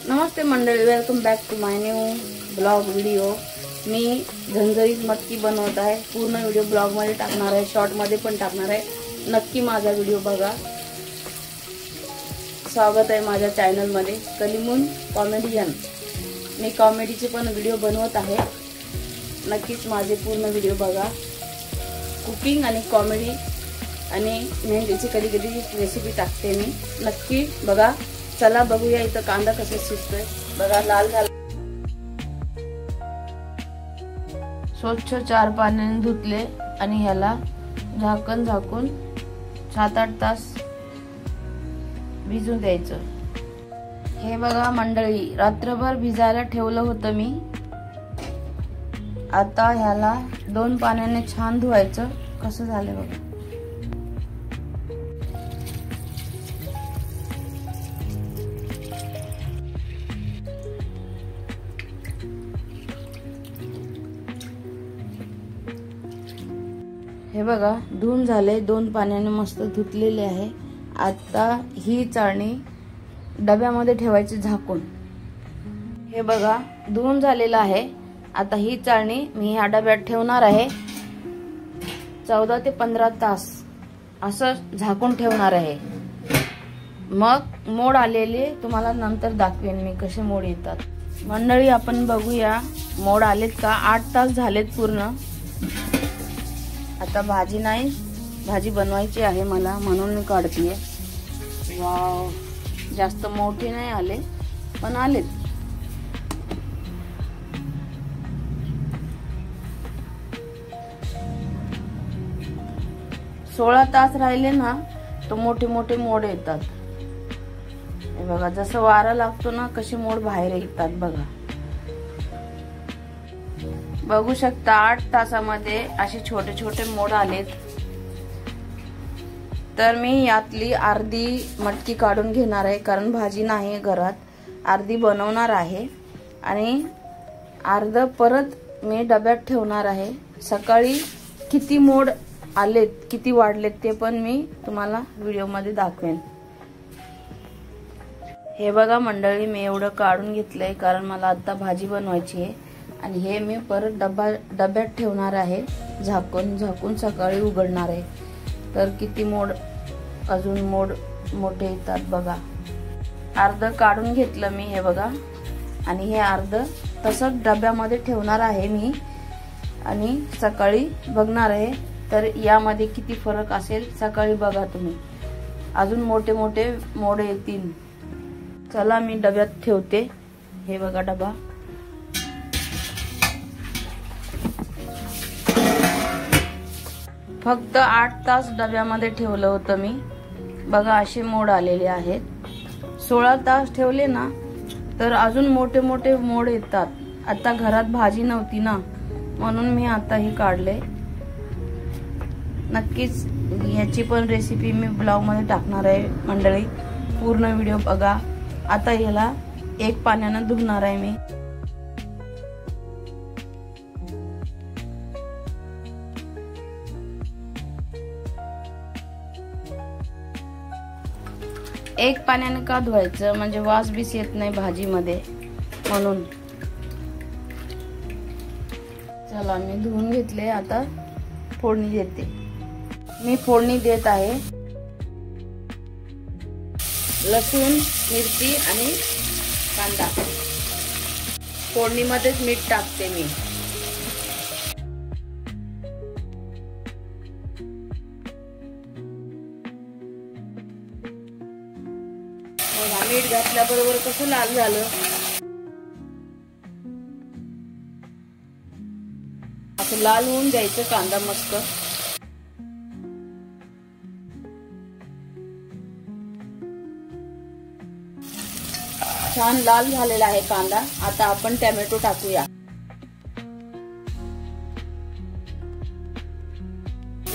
नमस्ते मंडळी, welcome back to my new blog video. मी झणझणीत मटकी बनवत आहे। पूर्ण व्हिडिओ ब्लॉग मध्ये टाकणार आहे, शॉर्ट मध्ये पण टाकणार आहे। नक्की माझा व्हिडिओ बघा। स्वागत आहे माझ्या चॅनल मध्ये कलिमून कॉमेडियन। मी कॉमेडीचे पण व्हिडिओ बनवत आहे, नक्कीच माझे पूर्ण व्हिडिओ बघा। कुकिंग आणि कॉमेडी आणि मेहंदीची कधी कधी रेसिपी टाकते मी, नक्की बघा। चला बघूया इथं कांदा कसा शिजतोय बघा। लाल झाला, स्वच्छ 4 पाण्याने धुतले आणि ह्याला झाकण झाकून 7-8 तास भिजून द्यायचं। हे बघा मंडळी, रात्रभर भिजायला ठेवलं होतं मी। आता ह्याला 2 पाण्याने छान धुवायचं। कसं झालं बघा। हे बघा धुवून झाले, 2 पाण्याने मस्त धुतलेले आहे। आता ही चाळणी डब्यामध्ये ठेवायची झाकून। हे बघा धुवून झालेला आहे। आता ही चाळणी मी ह्या डब्यात ठेवणार आहे। 14 ते 15 तास असं झाकून ठेवणार आहे। मग मोड आलेले तुम्हाला नंतर दाखवेन मी कसे मोड येतात। मंडळी आपण बघूया मोड आलेत का। 8 तास झालेत पूर्ण। आता भाजी नाही, भाजी बनवायची आहे मला, म्हणून मी काढतीये। वाव, जास्त मोठे नाही आले पण आलेत। सोळा तास राहिले ना तो मोठे मोठे मोड येतात। हे बघा जसं वारा लागतो ना कसे मोड बाहेर येतात बघा। बघू शकता 8 तासामध्ये असे छोटे छोटे मोड आलेत। तर मी यातली अर्धी मटकी काढून घेणार आहे, कारण भाजी नाही घरात, अर्धी बनवणार आहे आणि अर्ध परत मी डब्यात ठेवणार आहे। सकाळी किती मोड आलेत, किती वाढलेत ते पण मी तुम्हाला व्हिडिओ मध्ये दाखवेन। हे बघा मंडळी, मी एवढं काढून घेतलंय कारण मला आता भाजी बनवायची आहे आणि हे मी परत डब्यात ठेवणार आहे झाकून सकाळी उघडणार आहे। तर किती मोड अजून मोड मोठे येतात बघा। अर्ध काढून घेतलं मी, हे बघा, आणि हे अर्ध तसंच डब्यामध्ये ठेवणार आहे मी आणि सकाळी बघणार आहे। तर यामध्ये किती फरक असेल सकाळी बघा तुम्ही, अजून मोठे मोठे मोड येतील। चला मी डब्यात ठेवते। हे बघा डबा, फक्त 8 तास डब्यामध्ये ठेवलं होतं मी। बघा असे मोड आलेले आहेत। 16 तास ठेवले ना तर अजून मोठे मोठे मोड येतात। आता घरात भाजी नव्हती ना, म्हणून मी आता ही काढले। नक्कीच याची पण रेसिपी मी ब्लॉग मध्ये टाकणार आहे मंडळी, पूर्ण व्हिडिओ बघा। आता याला 1 पाण्याने धुवणार आहे मी। एक पाण्याने का धुवायचं, म्हणजे वास बीस येत नाही भाजीमध्ये, म्हणून। चला मी धुवून घेतले, आता फोडणी देते। मी फोडणी देत आहे लसूण, मिरची आणि कांदा। फोडणीमध्येच मीठ टाकते मी। मीठ घातल्याबरोबर कसं लाल झालं। असं लाल होऊन द्यायचं कांदा मस्त। छान लाल झालेला आहे कांदा। आता आपण टोमॅटो टाकूया।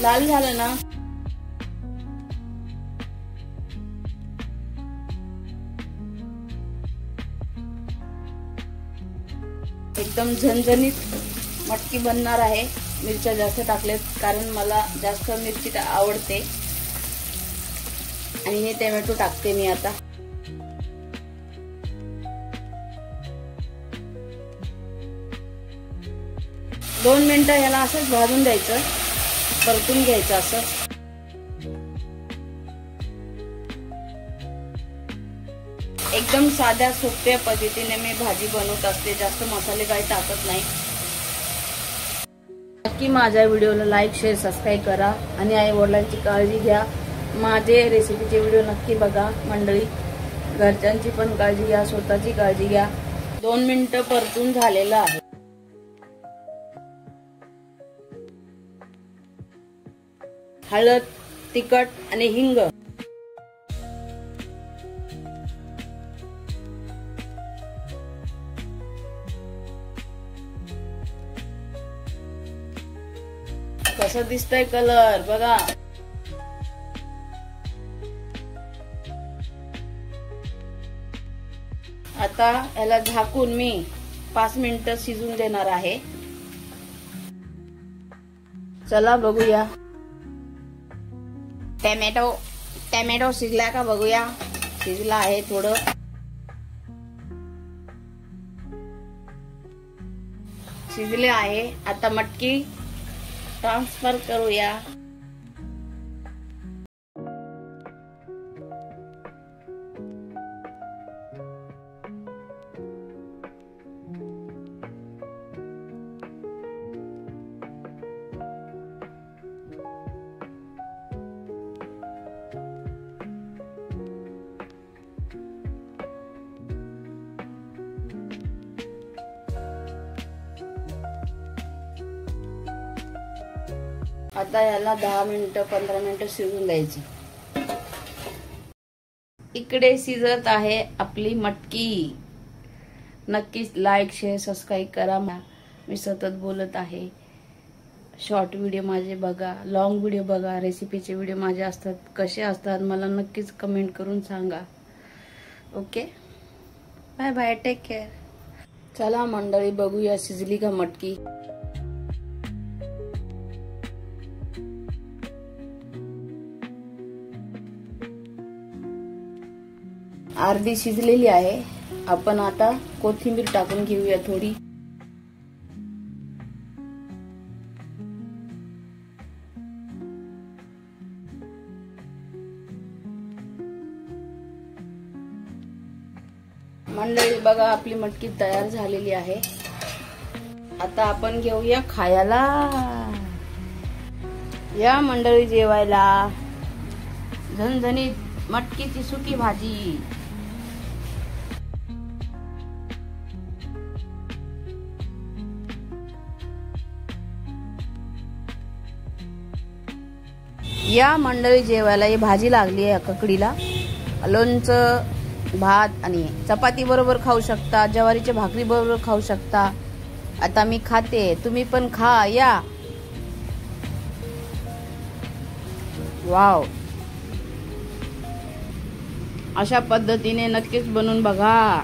लाल झालं ना एकदम झणझणीत मटकी बनणार आहे। मिरच्या जास्त टाकलेत कारण मला जास्त मिरची आवडते आणि हे टोमॅटो टाकते मी आता। 2 मिनिटं ह्याला असंच भाजून द्यायचं, परतून घ्यायचं असं. एकदम साध्या सोप्या पद्धतीने मी भाजी बनवत असते, जास्त मसाले काही टाकत नाही. नक्की माझ्या व्हिडिओला लाईक, शेअर, सबस्क्राईब करा आणि आई वडिलांची काळजी घ्या. माझे रेसिपीचे व्हिडिओ नक्की बघा मंडळी. घरच्यांची पण काळजी घ्या, स्वतःची काळजी घ्या. 2 मिनिटं परतून झालेलं आहे. हळद, तिखट आणि हिंग. कसं दिसतंय कलर बघा. आता याला झाकून मी 5 मिनिटं शिजून देणार आहे. चला बघूया. टॅमॅटो शिजला का बघूया. शिजला आहे थोडं. शिजले आहे. आता मटकी ट्रान्सफर करूया. आता याला 10 मिनिटं 15 मिनिटं शिजून द्यायची. इकडे शिजत आहे आपली मटकी. नक्कीच लाईक, शेअर, सबस्क्राईब करा. मी सतत बोलत आहे. शॉर्ट व्हिडिओ माझे बघा, लॉंग व्हिडिओ बघा. रेसिपीचे व्हिडिओ माझे असतात, कसे असतात मला नक्कीच कमेंट करून सांगा. Okay, bye bye, take care. चला मंडळी बघूया शिजली का मटकी. अर्धी शिजलेली आहे. आपण आता कोथिंबीर टाकून घेऊया थोडी. मंडळी बघा आपली मटकी तयार झालेली आहे. आता आपण घेऊया खायला. या मंडळी जेवायला. झणझणीत मटकीची सुकी भाजी. या मंडळी जेवायला. ही भाजी लागली आहे ककडीला. लोणचं, भात आणि चपाती बरोबर खाऊ शकता, ज्वारीच्या भाकरी बरोबर खाऊ शकता. आता मी खाते, तुम्ही पण खा. या. वाव, अशा पद्धतीने नक्कीच बनवून बघा.